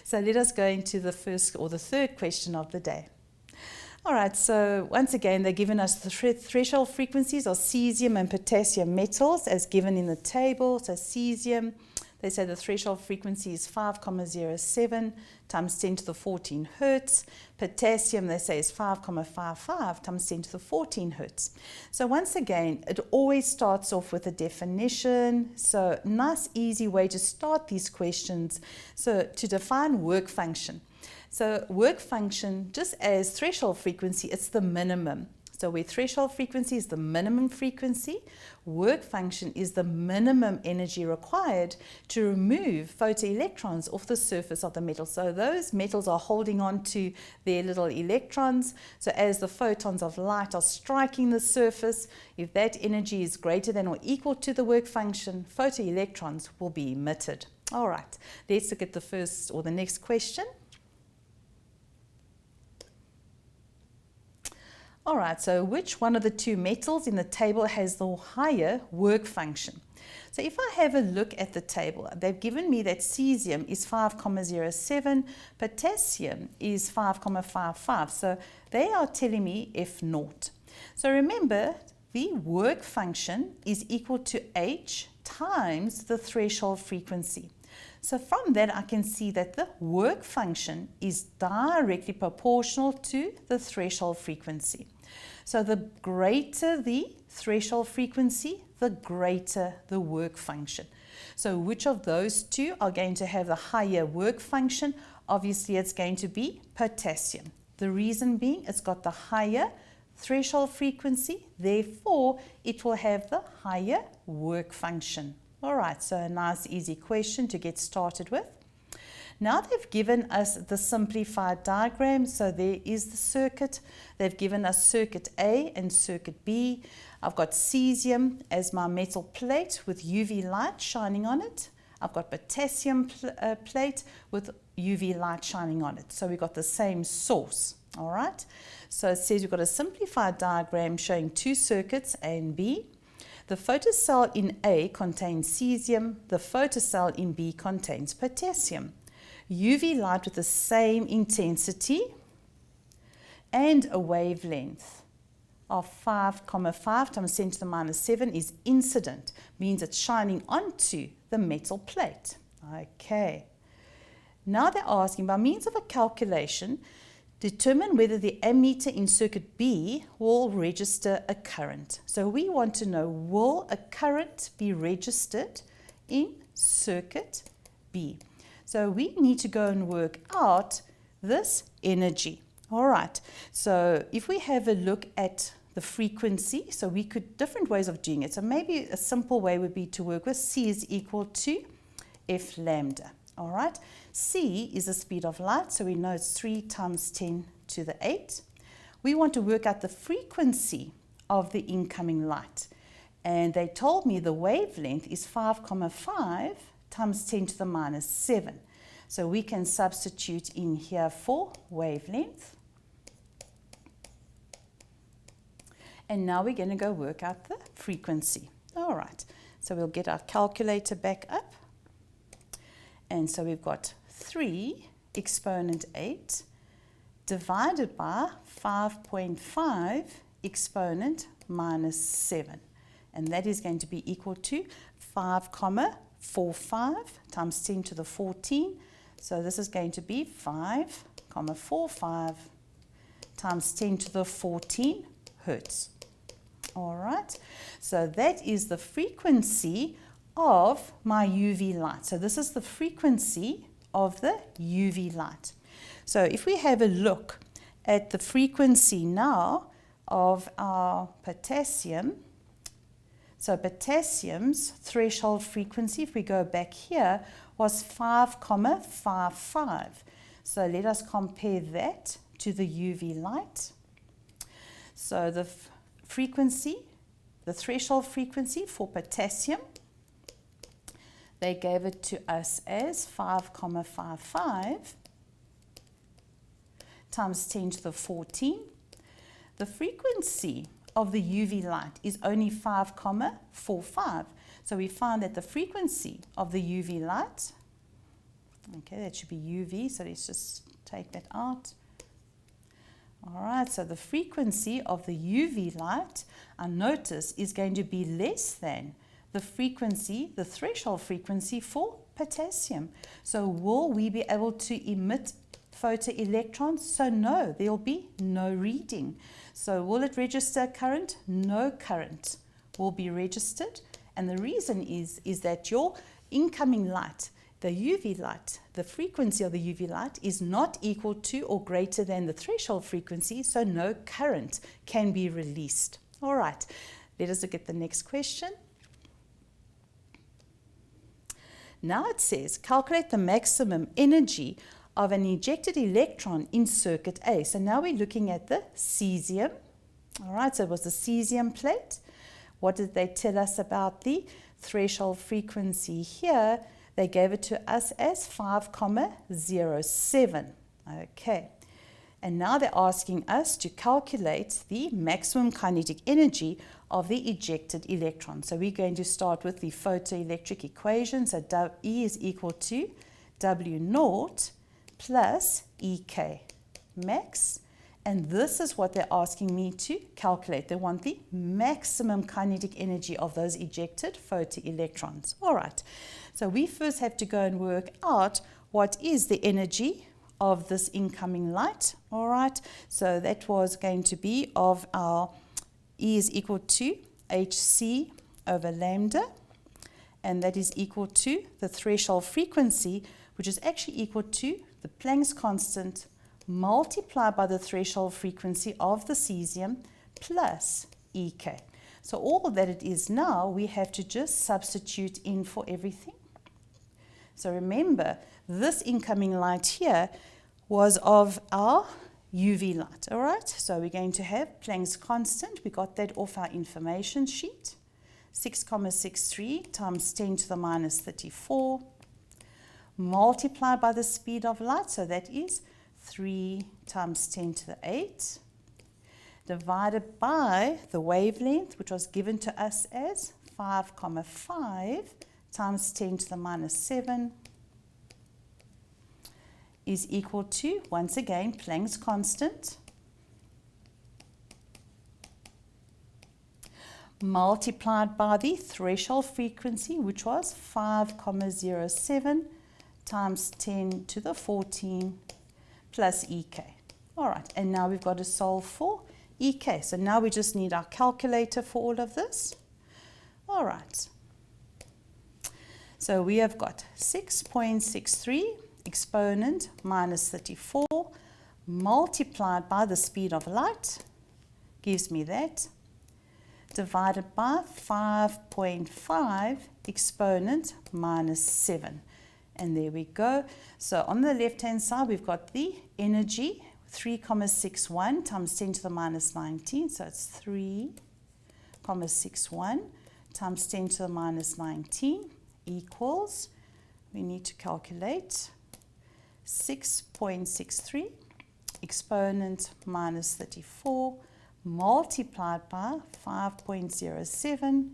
So let us go into the first or the third question of the day. All right, so once again, they're giving us the threshold frequencies of cesium and potassium metals as given in the table. So cesium, they say the threshold frequency is 5,07 times 10 to the 14 hertz. Potassium, they say, is 5,55 times 10 to the 14 hertz. So once again, it always starts off with a definition. So nice, easy way to start these questions. So to define work function. So work function, just as threshold frequency, it's the minimum. So where threshold frequency is the minimum frequency, work function is the minimum energy required to remove photoelectrons off the surface of the metal. So those metals are holding on to their little electrons. So as the photons of light are striking the surface, if that energy is greater than or equal to the work function, photoelectrons will be emitted. All right, let's look at the first or the next question. All right, so which one of the two metals in the table has the higher work function? So if I have a look at the table, they've given me that cesium is 5,07, potassium is 5,55. So they are telling me F0. So remember, the work function is equal to H times the threshold frequency. So from that, I can see that the work function is directly proportional to the threshold frequency. So the greater the threshold frequency, the greater the work function. So which of those two are going to have the higher work function? Obviously, it's going to be potassium. The reason being, it's got the higher threshold frequency, therefore it will have the higher work function. All right, so a nice easy question to get started with. Now they've given us the simplified diagram, so there is the circuit. They've given us circuit A and circuit B. I've got cesium as my metal plate with UV light shining on it. I've got potassium plate with UV light shining on it. So we've got the same source, all right? So it says we've got a simplified diagram showing two circuits, A and B. The photocell in A contains cesium, the photocell in B contains potassium. UV light with the same intensity and a wavelength of 5,5 times 10 to the minus 7 is incident, means it's shining onto the metal plate. Okay. Now they're asking, by means of a calculation, determine whether the ammeter in circuit B will register a current. So we want to know, will a current be registered in circuit B? So we need to go and work out this energy. All right, so if we have a look at the frequency, so we could, different ways of doing it. So maybe a simple way would be to work with C is equal to F lambda. All right, C is the speed of light, so we know it's 3 times 10 to the 8. We want to work out the frequency of the incoming light. And they told me the wavelength is 5,5 times 10 to the minus 7. So we can substitute in here for wavelength. And now we're going to go work out the frequency. All right, so we'll get our calculator back up. And so we've got 3 exponent 8 divided by 5.5 exponent minus 7. And that is going to be equal to 5,45 times 10 to the 14. So this is going to be 5,45 times 10 to the 14 hertz. All right, so that is the frequency of my UV light. So this is the frequency of the UV light. So if we have a look at the frequency now of our potassium, so potassium's threshold frequency, if we go back here, was 5,55. So let us compare that to the UV light. So the frequency, the threshold frequency for potassium, they gave it to us as 5,55 times 10 to the 14. The frequency of the UV light is only 5,45. So we find that the frequency of the UV light Okay, that should be UV, so let's just take that out. All right, so the frequency of the UV light, I notice, is going to be less than the frequency, the threshold frequency for potassium. So will we be able to emit photoelectrons? So no, there will be no reading. So will it register current? No current will be registered. And the reason is that your incoming light, the UV light, the frequency of the UV light is not equal to or greater than the threshold frequency, so no current can be released. All right, let us look at the next question. Now it says, calculate the maximum energy of an ejected electron in circuit A. So now we're looking at the cesium. All right, so it was the cesium plate. What did they tell us about the threshold frequency here? They gave it to us as 5,07. Okay. And now they're asking us to calculate the maximum kinetic energy of the ejected electron. So we're going to start with the photoelectric equation. So E is equal to W naught plus EK max. And this is what they're asking me to calculate. They want the maximum kinetic energy of those ejected photoelectrons. All right. So we first have to go and work out what is the energy of this incoming light. All right. So that was going to be of our E is equal to HC over lambda. And that is equal to the threshold frequency, which is actually equal to the Planck's constant multiplied by the threshold frequency of the cesium plus EK. So all that it is now, we have to just substitute in for everything. So remember, this incoming light here was of our UV light, all right? So we're going to have Planck's constant. We got that off our information sheet. 6,63 times 10 to the minus 34 multiplied by the speed of light. So that is 3 times 10 to the 8 divided by the wavelength, which was given to us as 5,5 times 10 to the minus 7 is equal to, once again, Planck's constant multiplied by the threshold frequency, which was 5,07 times 10 to the 14 plus EK. All right, and now we've got to solve for EK. So now we just need our calculator for all of this. All right. So we have got 6.63 exponent minus 34 multiplied by the speed of light gives me that, divided by 5.5 exponent minus 7. And there we go. So on the left-hand side, we've got the energy, 3,61 times 10 to the minus 19. So it's 3,61 times 10 to the minus 19 equals, we need to calculate 6.63 exponent minus 34 multiplied by 5.07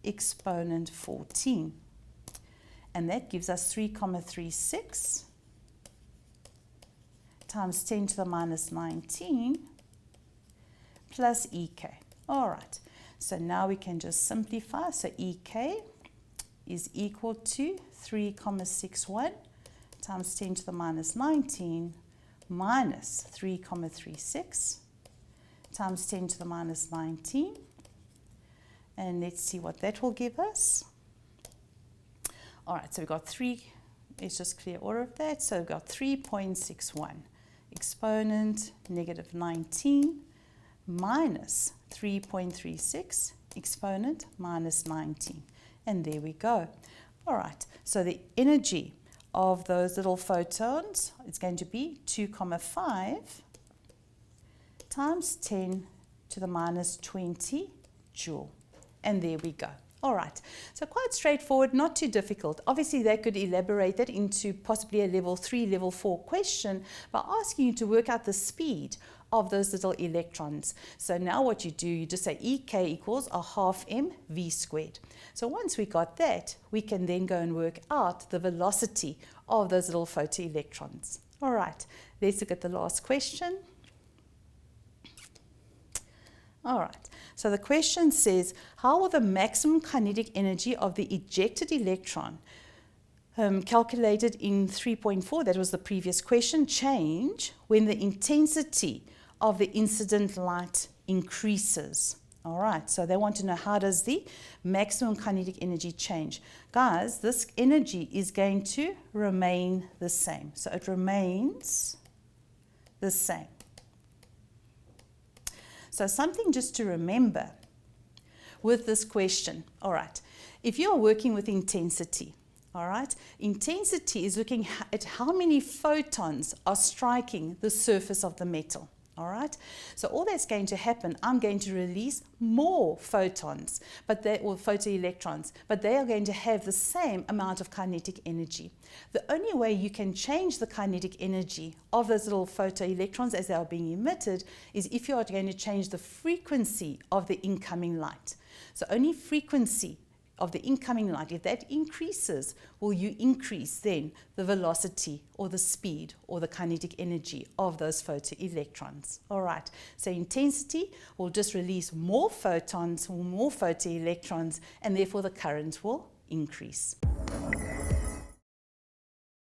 exponent 14. And that gives us 3,36 times 10 to the minus 19 plus EK. All right, so now we can just simplify. So EK is equal to 3,61 times 10 to the minus 19 minus 3,36 times 10 to the minus 19. And let's see what that will give us. All right, so we've got 3, let's just clear all of that. So we've got 3.61 exponent negative 19 minus 3.36 exponent minus 19. And there we go. All right, so the energy of those little photons is going to be 2,5 times 10 to the minus 20 joule. And there we go. All right, so quite straightforward, not too difficult. Obviously, they could elaborate that into possibly a level 3, level 4 question by asking you to work out the speed of those little electrons. So now what you do, you just say EK equals a half mv squared. So once we got that, we can then go and work out the velocity of those little photoelectrons. All right, let's look at the last question. All right, so the question says, how will the maximum kinetic energy of the ejected electron calculated in 3.4, that was the previous question, change when the intensity of the incident light increases? All right, so they want to know, how does the maximum kinetic energy change? Guys, this energy is going to remain the same. So it remains the same. So something just to remember with this question. All right, if you are working with intensity, all right, intensity is looking at how many photons are striking the surface of the metal. All right, so all that's going to happen, I'm going to release more photons, or photoelectrons, but they are going to have the same amount of kinetic energy. The only way you can change the kinetic energy of those little photoelectrons as they are being emitted is if you are going to change the frequency of the incoming light. So only frequency of the incoming light, if that increases, will you increase then the velocity or the speed or the kinetic energy of those photoelectrons. All right, so intensity will just release more photons or more photoelectrons, and therefore the current will increase.